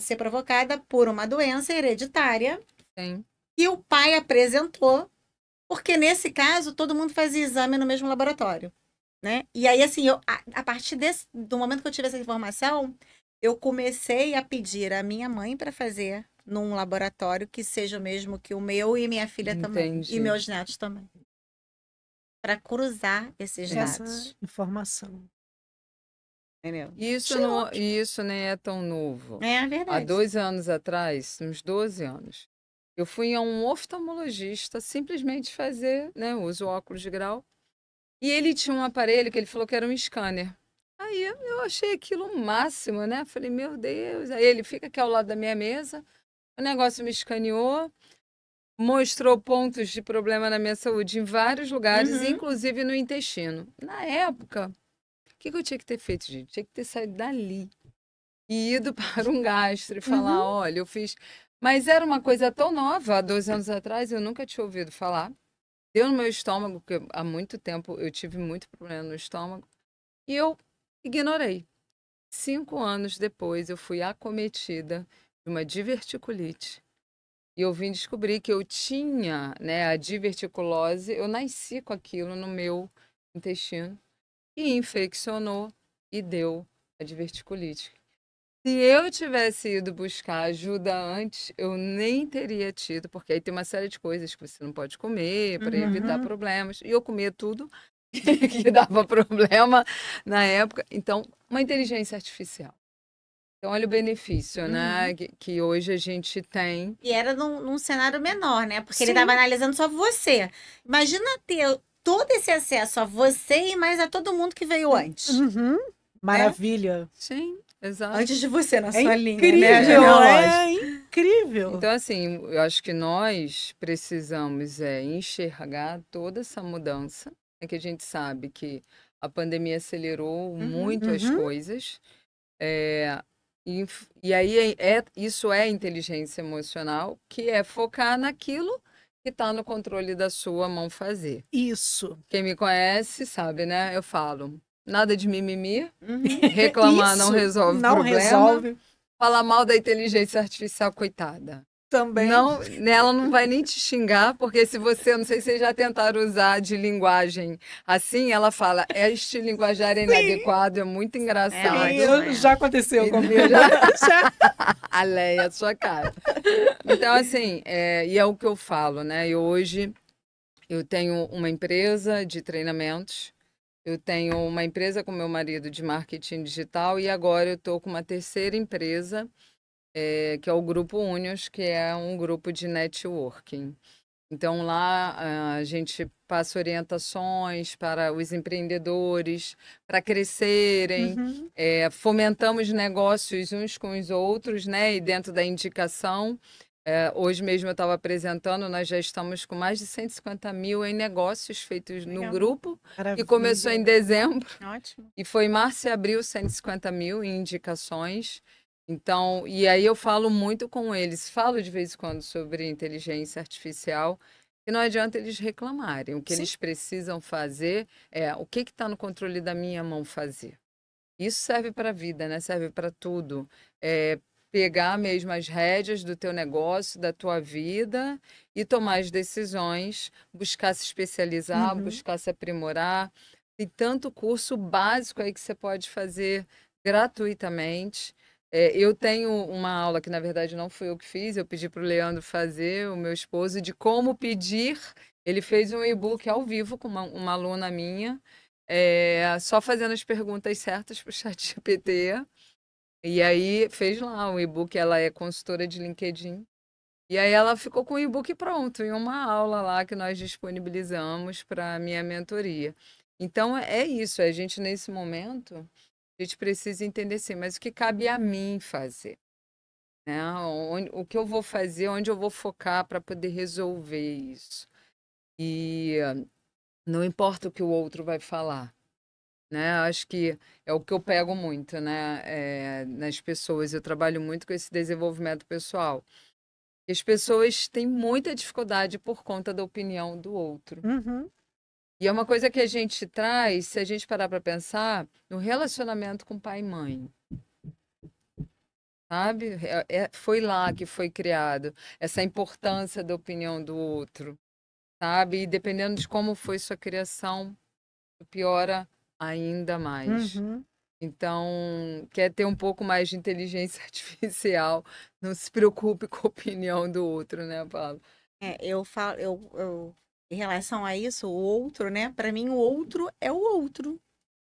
ser provocada por uma doença hereditária Sim. que o pai apresentou, porque nesse caso todo mundo fazia exame no mesmo laboratório, né? E aí, assim, a partir do momento que eu tive essa informação, eu comecei a pedir à minha mãe para fazer num laboratório que seja o mesmo que o meu e minha filha também, Entendi. e meus netos também, para cruzar esses Essa dados, informação. entendeu? Isso nem é tão novo. É a Há verdade. 2 anos atrás, uns 12 anos, eu fui a um oftalmologista simplesmente fazer, né, uso óculos de grau, e ele tinha um aparelho que ele falou que era um scanner. Aí eu achei aquilo o máximo, né? Falei, meu Deus. Aí ele fica aqui ao lado da minha mesa, o negócio me escaneou, mostrou pontos de problema na minha saúde em vários lugares, Uhum. inclusive no intestino. Na época, o que eu tinha que ter feito, gente? Tinha que ter saído dali e ido para um gastro e falar, olha, eu fiz... Mas era uma coisa tão nova, há 2 anos atrás, eu nunca tinha ouvido falar. Deu no meu estômago, porque há muito tempo eu tive muito problema no estômago, e eu ignorei. 5 anos depois, eu fui acometida de uma diverticulite. E eu vim descobrir que eu tinha, né, a diverticulose, eu nasci com aquilo no meu intestino, e infeccionou e deu a diverticulite. Se eu tivesse ido buscar ajuda antes, eu nem teria tido, porque aí tem uma série de coisas que você não pode comer para evitar problemas. E eu comia tudo que dava problema na época. Então, uma inteligência artificial. Então, olha o benefício, né? Que hoje a gente tem. E era num cenário menor, né? Porque ele Sim. estava analisando só você. Imagina ter todo esse acesso a você e mais a todo mundo que veio antes. Uhum. Maravilha. Sim, exato. Antes de você, na É sua linha, incrível, né? genealógica. é incrível. Então, assim, eu acho que nós precisamos enxergar toda essa mudança, que a gente sabe que a pandemia acelerou muito as coisas. E aí isso é inteligência emocional, que é focar naquilo que está no controle da sua mão fazer. Isso. Quem me conhece sabe, né? Eu falo, nada de mimimi, reclamar não resolve não problema, resolve falar mal da inteligência artificial, coitada. também. Não, ela não vai nem te xingar, porque se você, não sei se vocês já tentaram usar de linguagem assim, ela fala, este linguajar é inadequado, é muito engraçado. Já aconteceu comigo. A Leia, sua cara. Então, assim, e é o que eu falo, né? E hoje eu tenho uma empresa de treinamentos, eu tenho uma empresa com meu marido de marketing digital e agora eu estou com uma terceira empresa, que é o Grupo Unios, que é um grupo de networking. Então, lá a gente passa orientações para os empreendedores, para crescerem, fomentamos negócios uns com os outros, né? E dentro da indicação, hoje mesmo eu estava apresentando, nós já estamos com mais de 150 mil em negócios feitos no grupo, Maravilha. que começou em dezembro. Ótimo. E foi em março e abril, 150 mil em indicações. Então, e aí eu falo muito com eles, falo de vez em quando sobre inteligência artificial, e não adianta eles reclamarem. O que eles precisam fazer é o que está no controle da minha mão fazer. Isso serve para a vida, né? Serve para tudo. Pegar mesmo as rédeas do teu negócio, da tua vida e tomar as decisões, buscar se especializar, buscar se aprimorar. Tem tanto curso básico aí que você pode fazer gratuitamente. Eu tenho uma aula que, na verdade, não fui eu que fiz, eu pedi para o Leandro fazer, o meu esposo, de como pedir. Ele fez um e-book ao vivo com uma aluna minha, só fazendo as perguntas certas para o ChatGPT. E aí fez lá o e-book, ela é consultora de LinkedIn. E aí ela ficou com o e-book pronto, em uma aula lá que nós disponibilizamos para a minha mentoria. Então é isso, a gente nesse momento, a gente precisa entender assim, mas o que cabe a mim fazer? Né? O que eu vou fazer, onde eu vou focar para poder resolver isso? E não importa o que o outro vai falar. Né? Acho que é o que eu pego muito, né? Nas pessoas. Eu trabalho muito com esse desenvolvimento pessoal. E as pessoas têm muita dificuldade por conta da opinião do outro. E é uma coisa que a gente traz, se a gente parar para pensar, no relacionamento com pai e mãe. Sabe? Foi lá que foi criado essa importância da opinião do outro. Sabe? E dependendo de como foi sua criação, piora ainda mais. Então, quer ter um pouco mais de inteligência artificial, não se preocupe com a opinião do outro, né, Paulo? Eu falo, em relação a isso, o outro, né? Para mim, o outro é o outro.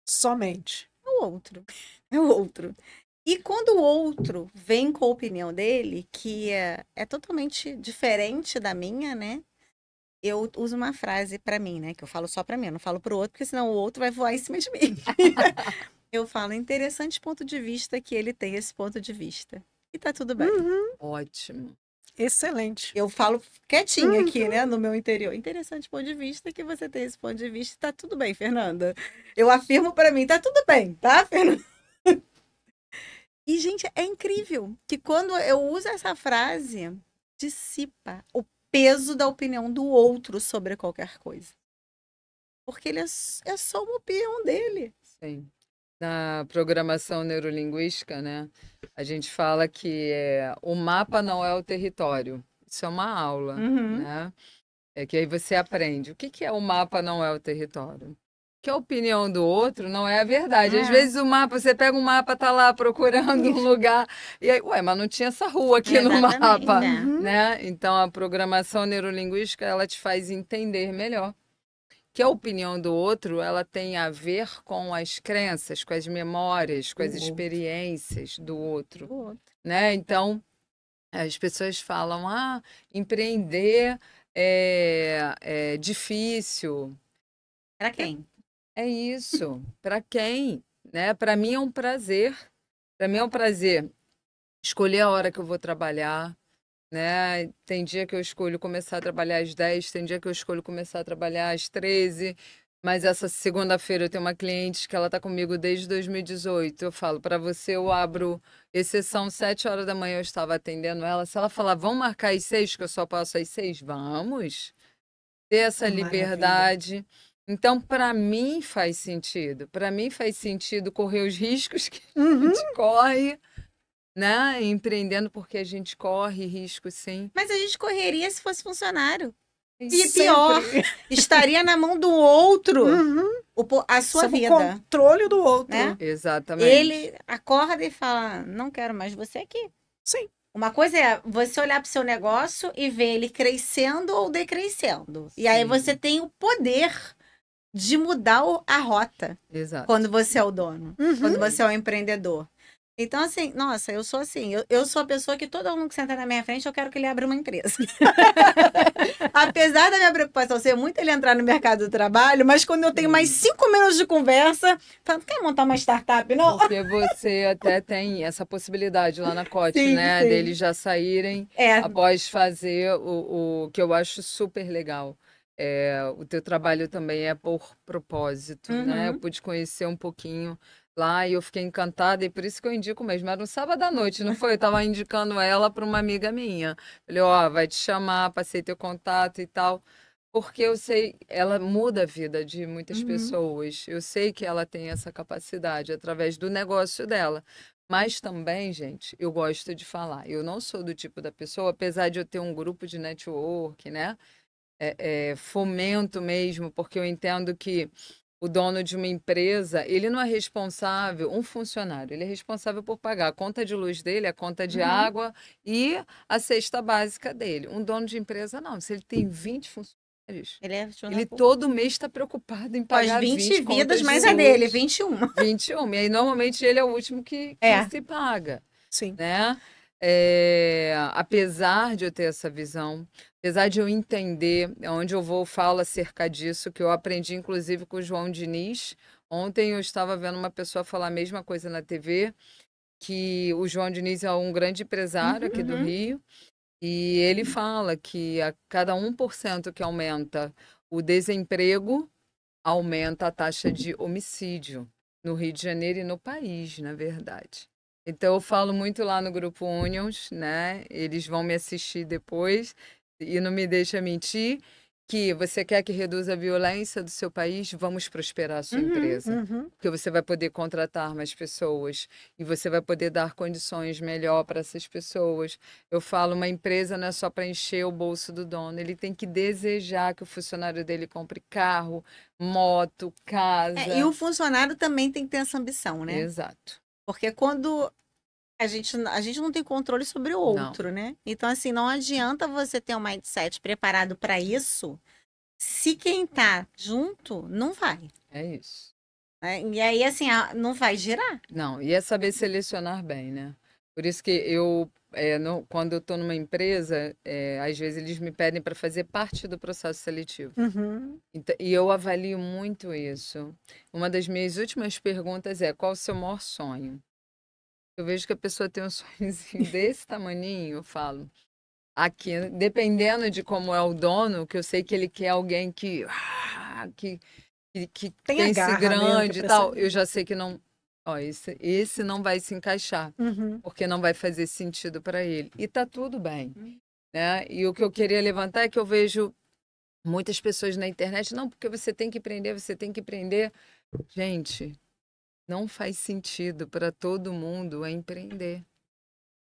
Somente. É o outro. É o outro. E quando o outro vem com a opinião dele, que é totalmente diferente da minha, né? Eu uso uma frase para mim, né? Que eu falo só para mim, eu não falo pro outro, porque senão o outro vai voar em cima de mim. Eu falo, interessante ponto de vista que ele tem esse ponto de vista. E tá tudo bem. Ótimo. Excelente. Eu falo quietinha aqui, né, no meu interior. Interessante ponto de vista que você tem esse ponto de vista e tá tudo bem, Fernanda. Eu afirmo para mim, tá tudo bem, tá, Fernanda? E, gente, é incrível que quando eu uso essa frase, dissipa o peso da opinião do outro sobre qualquer coisa. Porque ele é só uma opinião dele. Sim. Na programação neurolinguística, né, a gente fala que o mapa não é o território. Isso é uma aula, né? É que aí você aprende. O que é o mapa não é o território? Que a opinião do outro não é a verdade. Às vezes o mapa, você pega um mapa, tá lá procurando um lugar, e aí, ué, mas não tinha essa rua aqui no mapa, né? Então a programação neurolinguística, ela te faz entender melhor porque a opinião do outro, ela tem a ver com as crenças, com as memórias, com as experiências do outro, né? Então, as pessoas falam, empreender é difícil. Para quem? É isso. Para quem? Né? Para mim é um prazer. Para mim é um prazer escolher a hora que eu vou trabalhar, né? Tem dia que eu escolho começar a trabalhar às 10, tem dia que eu escolho começar a trabalhar às 13, mas essa segunda-feira eu tenho uma cliente que ela está comigo desde 2018. Eu falo, para você eu abro exceção 7 horas da manhã, eu estava atendendo ela. Se ela falar, vamos marcar às 6, que eu só passo às 6, vamos ter essa liberdade. Então, para mim faz sentido. Para mim faz sentido correr os riscos que a gente corre, né? Empreendendo porque a gente corre risco, sim. Mas a gente correria se fosse funcionário. E Sempre. pior, estaria na mão do outro a sua vida. O controle do outro. Né? Exatamente. Ele acorda e fala, não quero mais você aqui. Sim. Uma coisa é você olhar para o seu negócio e ver ele crescendo ou decrescendo. Sim. E aí você tem o poder de mudar a rota. Exato. Quando você é o dono. Quando você é o empreendedor. Então, assim, nossa, eu sou assim. Eu sou a pessoa que todo mundo que senta na minha frente, eu quero que ele abra uma empresa. Apesar da minha preocupação ser muito ele entrar no mercado do trabalho, mas quando eu tenho mais 5 minutos de conversa, falo, quer montar uma startup, não? Porque você até tem essa possibilidade lá na COT, sim, né? sim. Deles já saírem após fazer o que eu acho super legal. O teu trabalho também é por propósito, né? Eu pude conhecer um pouquinho lá e eu fiquei encantada, e por isso que eu indico mesmo. Era um sábado à noite, não foi? Eu tava indicando ela para uma amiga minha. Falei, vai te chamar, passei teu contato e tal. Porque eu sei, ela muda a vida de muitas pessoas. Eu sei que ela tem essa capacidade através do negócio dela. Mas também, gente, eu gosto de falar. Eu não sou do tipo da pessoa, apesar de eu ter um grupo de network, né? Fomento mesmo, porque eu entendo que o dono de uma empresa, ele não é responsável, um funcionário, ele é responsável por pagar a conta de luz dele, a conta de água e a cesta básica dele. Um dono de empresa, não. Se ele tem 20 funcionários, ele todo mês está preocupado em pagar 20 vidas, mais a dele, 21. 21. E aí, normalmente, ele é o último que se paga. Sim. Né? Apesar de eu ter essa visão, apesar de eu entender, onde eu vou falo acerca disso, que eu aprendi inclusive com o João Diniz. Ontem eu estava vendo uma pessoa falar a mesma coisa na TV, que o João Diniz é um grande empresário aqui do Rio, e ele fala que a cada 1% que aumenta o desemprego, aumenta a taxa de homicídio no Rio de Janeiro e no país, na verdade. Então, eu falo muito lá no Grupo Unions, né? Eles vão me assistir depois e não me deixa mentir, que você quer que reduza a violência do seu país, vamos prosperar a sua empresa. Porque você vai poder contratar mais pessoas e você vai poder dar condições melhor para essas pessoas. Eu falo, uma empresa não é só para encher o bolso do dono, ele tem que desejar que o funcionário dele compre carro, moto, casa. E o funcionário também tem que ter essa ambição, né? Exato. Porque quando a gente não tem controle sobre o outro, né? Então, assim, não adianta você ter um mindset preparado para isso se quem tá junto não vai. É isso. E aí, assim, não vai girar. Não, e é saber selecionar bem, né? Por isso que eu, quando eu estou numa empresa, às vezes eles me pedem para fazer parte do processo seletivo. Então, e eu avalio muito isso. Uma das minhas últimas perguntas é: qual o seu maior sonho? Eu vejo que a pessoa tem um sonhozinho desse tamaninho, eu falo. Aqui, dependendo de como é o dono, que eu sei que ele quer alguém que tem esse grande e tal, eu já sei que não. Esse não vai se encaixar, porque não vai fazer sentido para ele. E tá tudo bem. Né? E o que eu queria levantar é que eu vejo muitas pessoas na internet, não, porque você tem que empreender, você tem que empreender. Gente, não faz sentido para todo mundo empreender.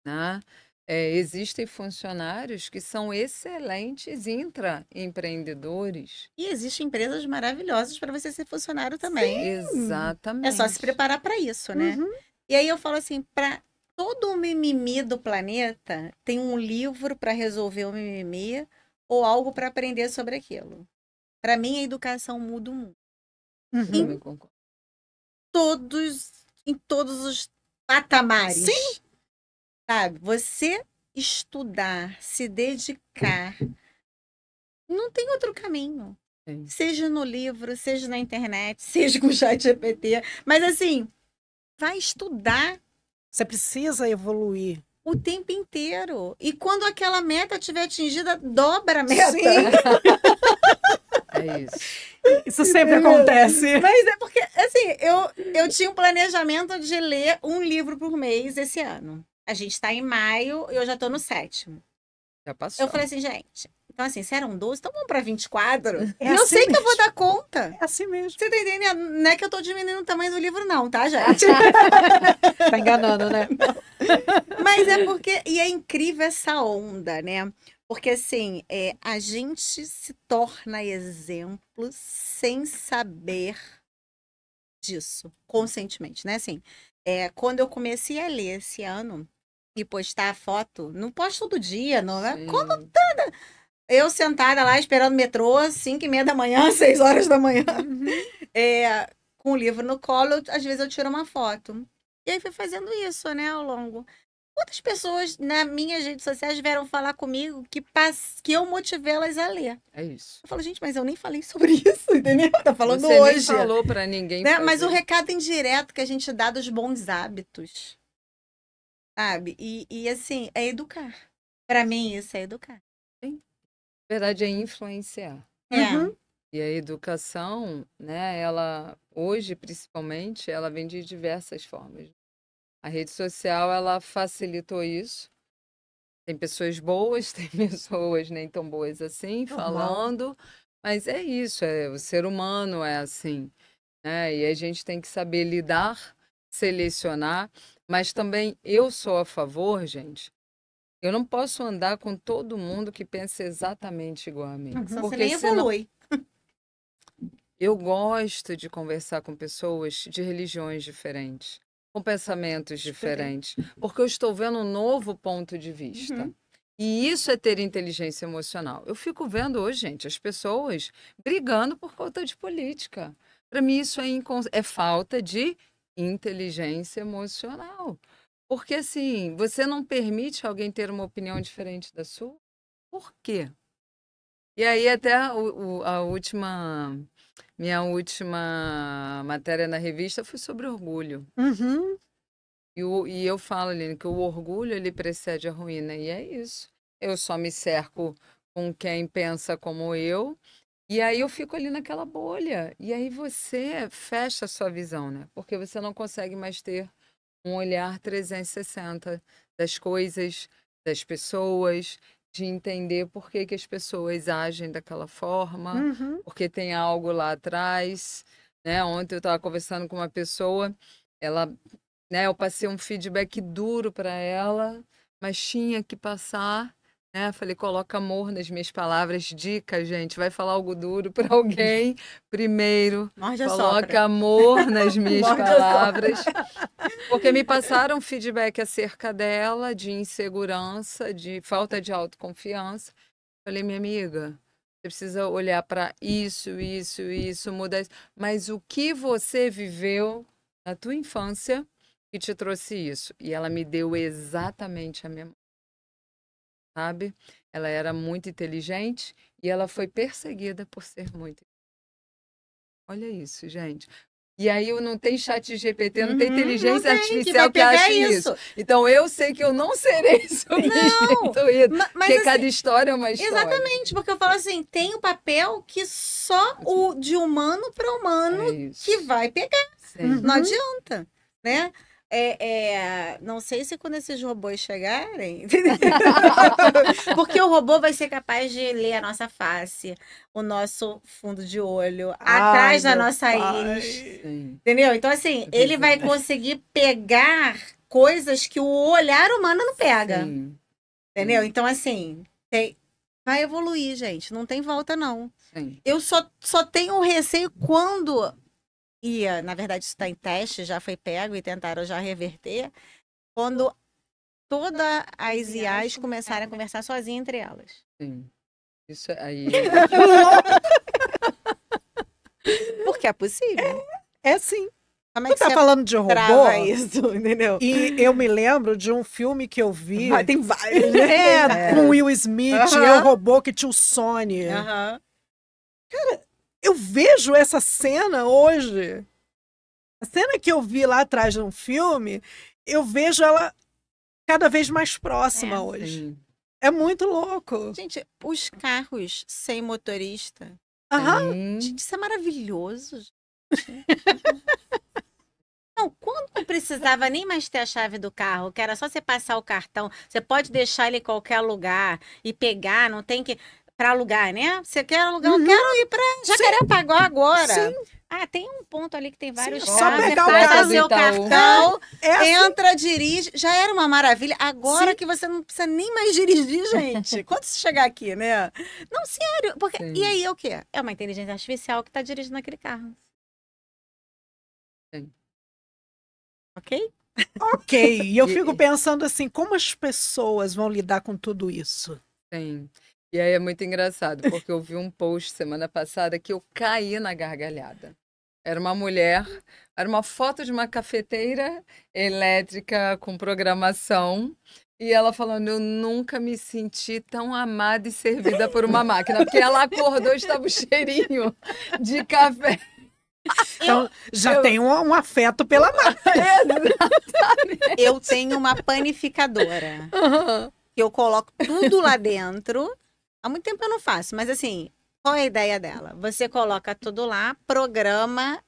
Né? Existem funcionários que são excelentes intraempreendedores. E existem empresas maravilhosas para você ser funcionário também. Sim, exatamente. É só se preparar para isso, né? E aí eu falo assim, para todo o mimimi do planeta, tem um livro para resolver o mimimi ou algo para aprender sobre aquilo. Para mim, a educação muda o mundo. Também concordo. Em todos os patamares. Sim. Sabe? Você estudar, se dedicar, não tem outro caminho. Sim. Seja no livro, seja na internet, seja com o ChatGPT. Mas assim, vai estudar. Você precisa evoluir. O tempo inteiro. E quando aquela meta estiver atingida, dobra a meta. Sim. É isso. Isso sempre acontece. Mas é porque, assim, eu tinha um planejamento de ler um livro por mês esse ano. A gente está em maio e eu já estou no 7º. Já passou. Eu falei assim, gente, então assim, se eram 12, então vamos para 24. É E eu assim sei que eu mesmo. vou dar conta. É assim mesmo. Você tá entendendo? Não é que eu tô diminuindo o tamanho do livro, não, tá, gente? Tá enganando, né? Mas é porque... E é incrível essa onda, né? Porque, assim, a gente se torna exemplo sem saber disso, conscientemente, né? Assim, quando eu comecei a ler esse ano e postar a foto, não posto todo dia, não é? Quando eu sentada lá esperando o metrô, 5h30 da manhã, 6 horas da manhã, com o livro no colo, às vezes eu tiro uma foto. E aí fui fazendo isso, né, ao longo. Quantas pessoas nas minhas redes sociais vieram falar comigo que eu motivei elas a ler? É isso. Eu falo, gente, mas eu nem falei sobre isso, entendeu? Tá falando Você hoje. nem falou pra ninguém Né? fazer. Mas o recado indireto que a gente dá dos bons hábitos, sabe? E assim, é educar. Pra mim, isso é educar. Na verdade, é influenciar. Uhum. E a educação, né, ela, hoje, principalmente, ela vem de diversas formas. A rede social, ela facilitou isso. Tem pessoas boas, tem pessoas nem tão boas assim, Normal. falando, mas é isso, o ser humano é assim, né? E a gente tem que saber lidar, selecionar, mas também eu sou a favor, gente, eu não posso andar com todo mundo que pensa exatamente igual a mim. Senão você Porque nem senão evolui. eu gosto de conversar com pessoas de religiões diferentes, com pensamentos diferentes, porque eu estou vendo um novo ponto de vista. E isso é ter inteligência emocional. Eu fico vendo hoje, gente, as pessoas brigando por conta de política. Para mim, isso é falta de inteligência emocional. Porque, assim, você não permite alguém ter uma opinião diferente da sua? Por quê? E aí, até minha última matéria na revista foi sobre orgulho. Uhum. E eu falo, Aline, que o orgulho, ele precede a ruína. E é isso. Eu só me cerco com quem pensa como eu. E aí eu fico ali naquela bolha. E aí você fecha a sua visão, né? Porque você não consegue mais ter um olhar 360 das coisas, das pessoas, de entender por que as pessoas agem daquela forma, Uhum. porque tem algo lá atrás, né? Ontem eu estava conversando com uma pessoa, né, eu passei um feedback duro para ela, mas tinha que passar, né? Falei, coloca amor nas minhas palavras, dica, gente, vai falar algo duro para alguém, primeiro, Morde a coloca sopra. amor nas minhas Morde a palavras, porque me passaram feedback acerca dela, de insegurança, de falta de autoconfiança. Falei, minha amiga, você precisa olhar para isso, mudar isso. Mas o que você viveu na tua infância que te trouxe isso? E ela me deu exatamente a memória, sabe? Ela era muito inteligente e ela foi perseguida por ser muito inteligente. Olha isso, gente. E aí não tem chat GPT, não tem inteligência artificial que ache isso. Então eu sei que eu não serei substituída. Porque assim, cada história é uma história. Exatamente, porque eu falo assim, tem o papel que só o de humano para humano que vai pegar. Sim. Não adianta, né? Não sei se quando esses robôs chegarem, porque o robô vai ser capaz de ler a nossa face, o nosso fundo de olho, atrás da nossa íris, entendeu? Então, assim, ele vai conseguir pegar coisas que o olhar humano não pega, Sim. entendeu? Então, assim, vai evoluir, gente, não tem volta, não. Sim. Eu só tenho receio quando... na verdade, isso está em teste, já foi pego e tentaram já reverter, quando todas as IAs começarem a conversar sozinhas entre elas. Sim. Isso aí. que é possível. É sim. Como é Tu que tá você falando de robô? trava isso, entendeu? E eu me lembro de um filme que eu vi. Tem vários, né? Com Will Smith, Eu, Robô, que tinha o Sony. Aham. Eu vejo essa cena hoje. A cena que eu vi lá atrás num filme, eu vejo ela cada vez mais próxima hoje. Sim. É muito louco. Gente, os carros sem motorista. Aham. Sim. Gente, isso é maravilhoso. gente. Não, quando não precisava nem mais ter a chave do carro, que era só você passar o cartão, você pode deixar ele em qualquer lugar e pegar, não tem que para alugar, né? Você quer alugar, eu quero ir para Jacarepaguá agora. Sim. Ah, tem um ponto ali que tem vários Sim, só carros, você pegar o passa carro. seu cartão, É assim. entra, dirige, já era uma maravilha. Agora Sim. que você não precisa nem mais dirigir, gente. Quando você chegar aqui, né? Não, sério, porque Sim. e aí é o quê? É uma inteligência artificial que está dirigindo aquele carro. Sim. Ok? Ok. E eu fico pensando assim, como as pessoas vão lidar com tudo isso? Sim. E aí é muito engraçado, porque eu vi um post semana passada que eu caí na gargalhada. Era uma mulher, era uma foto de uma cafeteira elétrica com programação, e ela falando, eu nunca me senti tão amada e servida por uma máquina, porque ela acordou e estava o cheirinho de café. Então, já tem um afeto pela máquina. Eu tenho uma panificadora. Que eu coloco tudo lá dentro. Há muito tempo eu não faço, mas assim, qual é a ideia dela? Você coloca tudo lá, programa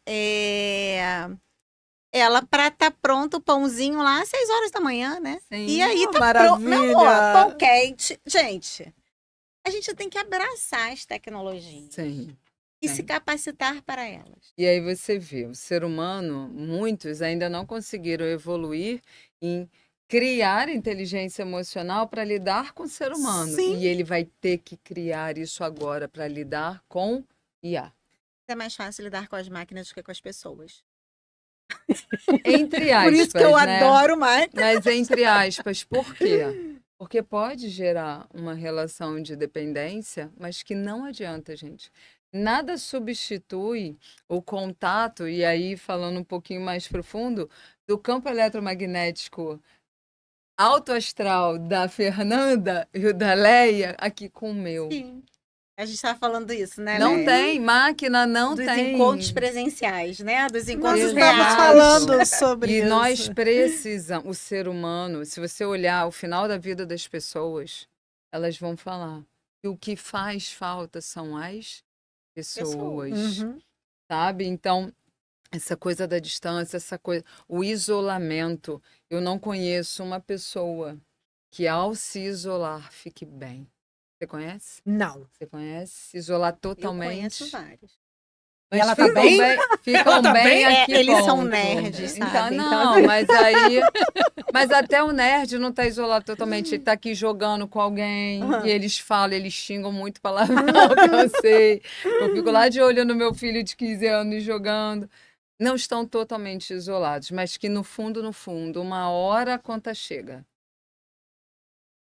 ela para estar pronto o pãozinho lá às 6 horas da manhã, né? Sim. E aí tá Maravilha. Meu amor, pão quente. Gente, a gente tem que abraçar as tecnologias Sim. e sim. se capacitar para elas. E aí você vê, o ser humano, muitos ainda não conseguiram evoluir em criar inteligência emocional para lidar com o ser humano. Sim. E ele vai ter que criar isso agora para lidar com IA. É mais fácil lidar com as máquinas do que com as pessoas. Entre aspas, Por isso que eu né? adoro mais. Mas entre aspas, por quê? Porque pode gerar uma relação de dependência, mas que não adianta, gente. Nada substitui o contato, e aí falando um pouquinho mais profundo, do campo eletromagnético alto astral da Fernanda e o da Leia aqui com o meu. Sim. A gente estava falando isso, né? Não Leia? tem, máquina não Dos tem. encontros presenciais, né? Dos Nós encontros Exato. estamos reais. falando sobre E isso. nós precisamos, o ser humano, se você olhar o final da vida das pessoas, elas vão falar que o que faz falta são as pessoas, Uhum. sabe? Então, essa coisa da distância, essa coisa, o isolamento. Eu não conheço uma pessoa que ao se isolar fique bem. Você conhece? Não. Você conhece? Se isolar Eu totalmente. conheço vários. Mas E ela tá ficam bem? Ficam Ela tá bem bem? aqui, Eles são ponto. nerds, Então, sabe? não, mas aí... Mas até o nerd não tá isolado totalmente. Ele tá aqui jogando com alguém, e eles falam, eles xingam muito palavrão, que eu sei. Eu fico lá de olho no meu filho de 15 anos jogando. Não estão totalmente isolados, mas que no fundo, uma hora a conta chega.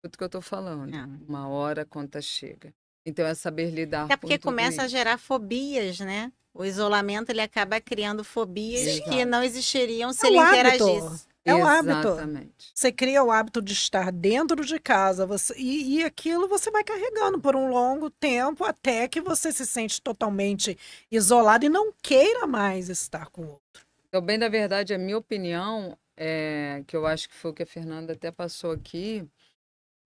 Tudo que eu tô falando. É. Uma hora a conta chega. Então é saber lidar Até porque com tudo começa a isso. gerar fobias, né? O isolamento, ele acaba criando fobias Exato. que não existiriam se É ele um hábito. interagisse. É um hábito. Exatamente. Você cria o hábito de estar dentro de casa e aquilo você vai carregando por um longo tempo até que você se sente totalmente isolado e não queira mais estar com o outro. Então, bem da verdade, a minha opinião, que eu acho que foi o que a Fernanda até passou aqui,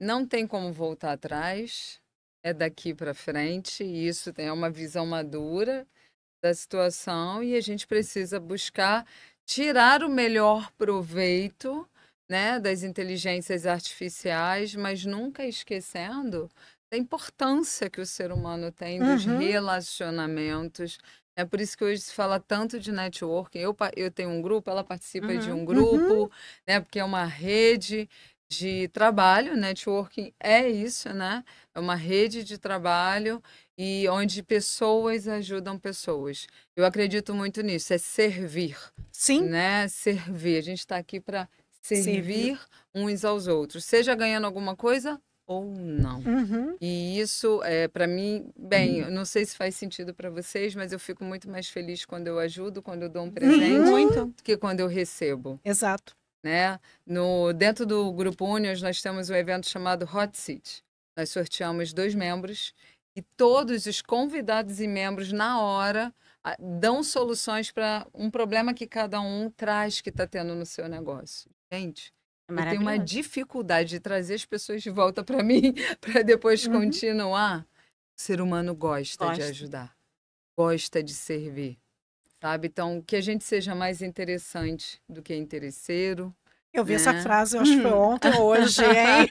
não tem como voltar atrás, é daqui para frente, e isso é uma visão madura da situação, e a gente precisa buscar tirar o melhor proveito, né, das inteligências artificiais, mas nunca esquecendo da importância que o ser humano tem dos Uhum. relacionamentos. É por isso que hoje se fala tanto de networking. Eu tenho um grupo, ela participa de Uhum. um grupo, né, porque é uma rede de trabalho. Networking é isso, né? É uma rede de trabalho e onde pessoas ajudam pessoas. Eu acredito muito nisso, é servir, Sim, né? Servir. A gente está aqui para Servir. servir uns aos outros. Seja ganhando alguma coisa ou não. Uhum. E isso, para mim, bem, eu não sei se faz sentido para vocês, mas eu fico muito mais feliz quando eu ajudo, quando eu dou um presente, Muito. do que quando eu recebo, Exato. né? Dentro do Grupo Unions, nós temos um evento chamado Hot Seat. Nós sorteamos 2 membros e todos os convidados e membros, na hora, dão soluções para um problema que cada um traz que está tendo no seu negócio. Gente, eu tenho uma dificuldade de trazer as pessoas de volta para mim, para depois continuar. O ser humano gosta de ajudar, gosta de servir, sabe? Então, que a gente seja mais interessante do que interesseiro. Eu vi essa frase, eu acho que foi ontem ou hoje, hein?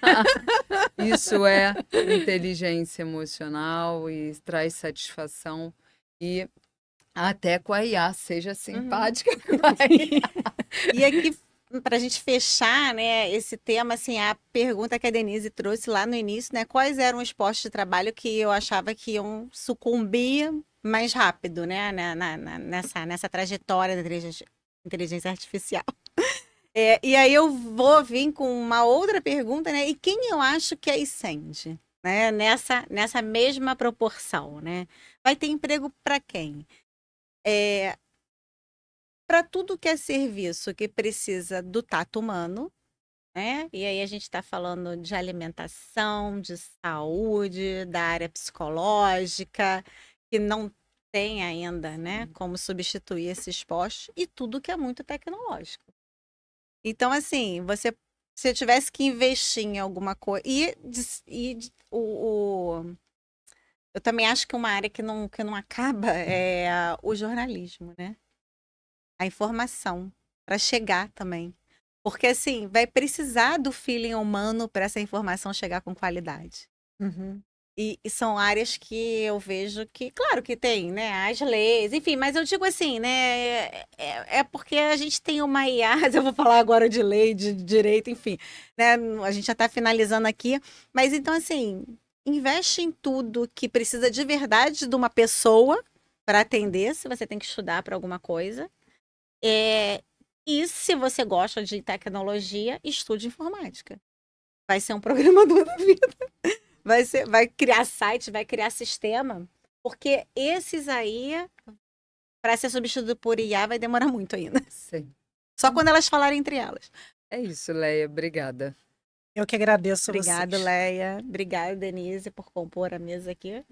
Isso é inteligência emocional e traz satisfação. E até com a IA, seja simpática com a IA. E aqui, para a gente fechar, né, esse tema, assim, a pergunta que a Denise trouxe lá no início, né, quais eram os postos de trabalho que eu achava que iam sucumbir mais rápido, né, nessa trajetória da inteligência artificial. E aí eu vou vir com uma outra pergunta, né, e quem eu acho que ascende, né, nessa mesma proporção, né? Vai ter emprego para quem? Para tudo que é serviço que precisa do tato humano, né? E aí a gente está falando de alimentação, de saúde, da área psicológica, que não tem ainda, né, como substituir esses postos, e tudo que é muito tecnológico. Então, assim, se eu tivesse que investir em alguma coisa. Eu também acho que uma área que não acaba é o jornalismo, né? A informação, para chegar também. Porque, assim, vai precisar do feeling humano para essa informação chegar com qualidade. E são áreas que eu vejo que, claro que tem, né, as leis, enfim, mas eu digo assim, né, é porque a gente tem uma IA, eu vou falar agora de lei, de direito, enfim, né, a gente já está finalizando aqui, mas então, assim, investe em tudo que precisa de verdade de uma pessoa para atender, se você tem que estudar para alguma coisa, e se você gosta de tecnologia, estude informática. Vai ser um programador da vida. Vai criar site, vai criar sistema, porque esses aí, para ser substituído por IA, vai demorar muito ainda. Sim. Só quando elas falarem entre elas. É isso, Leia. Obrigada. Eu que agradeço a vocês. Obrigada, Leia. Obrigada, Denise, por compor a mesa aqui.